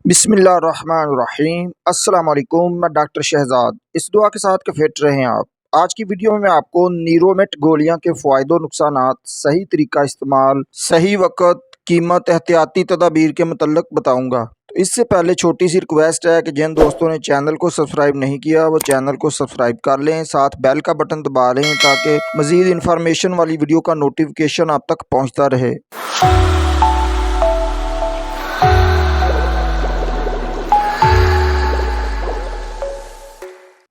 बिस्मिल्लाहिर्रहमानिर्रहीम। अस्सलाम वालेकुम। मैं डॉक्टर शहजाद। इस दुआ के साथ कि फिट रहें आप। आज की वीडियो में मैं आपको नीरोमेट गोलियां के फ़ायदे नुकसानात, सही तरीका इस्तेमाल, सही वक़्त, कीमत, एहतियाती तदाबीर के मतलब बताऊंगा। तो इससे पहले छोटी सी रिक्वेस्ट है कि जिन दोस्तों ने चैनल को सब्सक्राइब नहीं किया वो चैनल को सब्सक्राइब कर लें, साथ बेल का बटन दबा लें ताकि मज़ीद इन्फॉर्मेशन वाली वीडियो का नोटिफिकेशन आप तक पहुँचता रहे।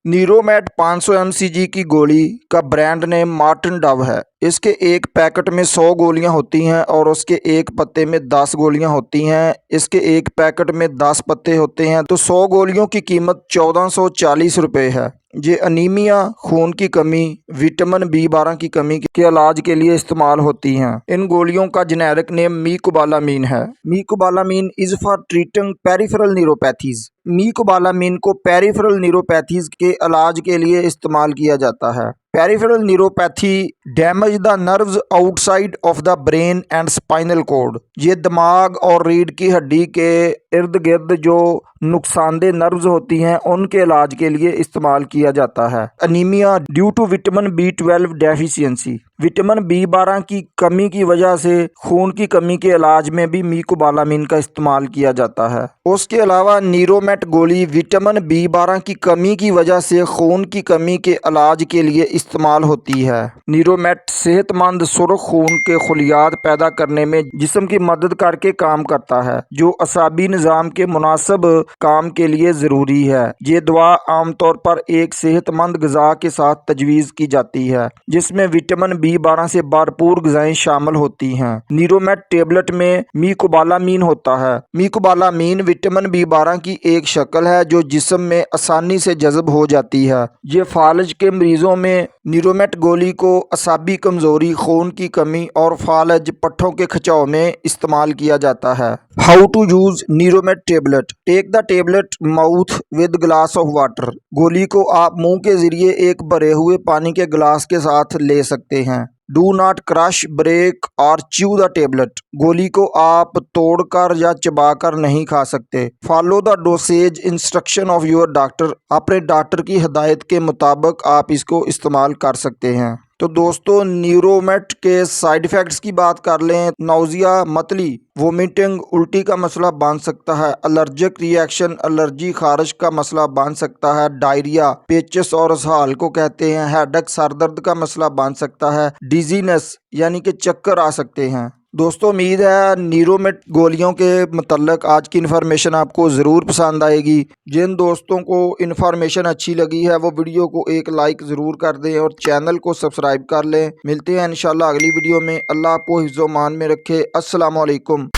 नीरोमेट 500 mcg की गोली का ब्रांड नेम मार्टिन डव है। इसके एक पैकेट में 100 गोलियां होती हैं और उसके एक पत्ते में 10 गोलियां होती हैं। इसके एक पैकेट में 10 पत्ते होते हैं तो 100 गोलियों की कीमत 1440 रुपये है। ये अनीमिया, खून की कमी, विटामिन B12 की कमी के इलाज के लिए इस्तेमाल होती हैं। इन गोलियों का जेनेरिक नेम मीकोबालामीन है। Mecobalamin is for treating peripheral neuropathies. Mecobalamin को पेरिफेरल न्यूरोपैथीज के इलाज के लिए इस्तेमाल किया जाता है। Peripheral neuropathy damage the nerves outside of the brain and spinal cord. ये दिमाग और रीढ़ की हड्डी के इर्द गिर्द जो नुकसानदेह नर्व्स होती हैं उनके इलाज के लिए इस्तेमाल किया जाता है। Anaemia due to vitamin B12 deficiency. Vitamin B12 की कमी की वजह से खून की कमी के इलाज में भी मीकोबालामीन का इस्तेमाल किया जाता है। उसके अलावा नीरोमेट गोली विटामिन B12 की कमी की वजह से खून की कमी के इलाज के लिए इस्तेमाल होती है। नीरोमेट सेहतमंद सुर्ख खून के खलियात पैदा करने में जिस्म की मदद करके काम करता है, जो असाबी निज़ाम के मुनासिब काम के लिए ज़रूरी है। ये दवा आमतौर पर एक सेहतमंद ग़िज़ा के साथ तजवीज़ की जाती है जिसमें विटामिन B12 से भरपूर ग़िज़ाएँ शामिल होती हैं। नीरोमेट टेबलेट में मीकोबालामीन होता है। मीकोबालामीन विटामिन B12 की एक शक्ल है जो जिस्म में आसानी से जज़ब हो जाती है। ये फालज के मरीजों में नीरोमेट गोली को असाबी कमज़ोरी, खून की कमी और फालज पट्ठों के खिंचाव में इस्तेमाल किया जाता है। How to use Neuromet tablet. Take the tablet mouth with glass of water. गोली को आप मुंह के जरिए एक भरे हुए पानी के गिलास के साथ ले सकते हैं। डू नॉट क्रश, ब्रेक और च्यू द टेबलेट। गोली को आप तोड़कर या चबाकर नहीं खा सकते। Follow the dosage instruction of your doctor. अपने डॉक्टर की हिदायत के मुताबिक आप इसको इस्तेमाल कर सकते हैं। तो दोस्तों, नीरोमेट के साइड इफ़ेक्ट्स की बात कर लें। नाउजिया, मतली, वोमिटिंग, उल्टी का मसला बन सकता है। एलर्जिक रिएक्शन, एलर्जी, खारिश का मसला बन सकता है। डायरिया, पेचिस और इसहाल को कहते हैं। हेडेक, सर दर्द का मसला बन सकता है। डिजीनेस यानी कि चक्कर आ सकते हैं। दोस्तों, उम्मीद है नीरोमेट गोलियों के मतलब आज की इन्फॉर्मेशन आपको ज़रूर पसंद आएगी। जिन दोस्तों को इन्फॉर्मेशन अच्छी लगी है वो वीडियो को एक लाइक ज़रूर कर दें और चैनल को सब्सक्राइब कर लें। मिलते हैं इंशाल्लाह अगली वीडियो में। अल्लाह आपको हिफ्ज़-ओ-मान में रखे। अस्सलाम वालेकुम।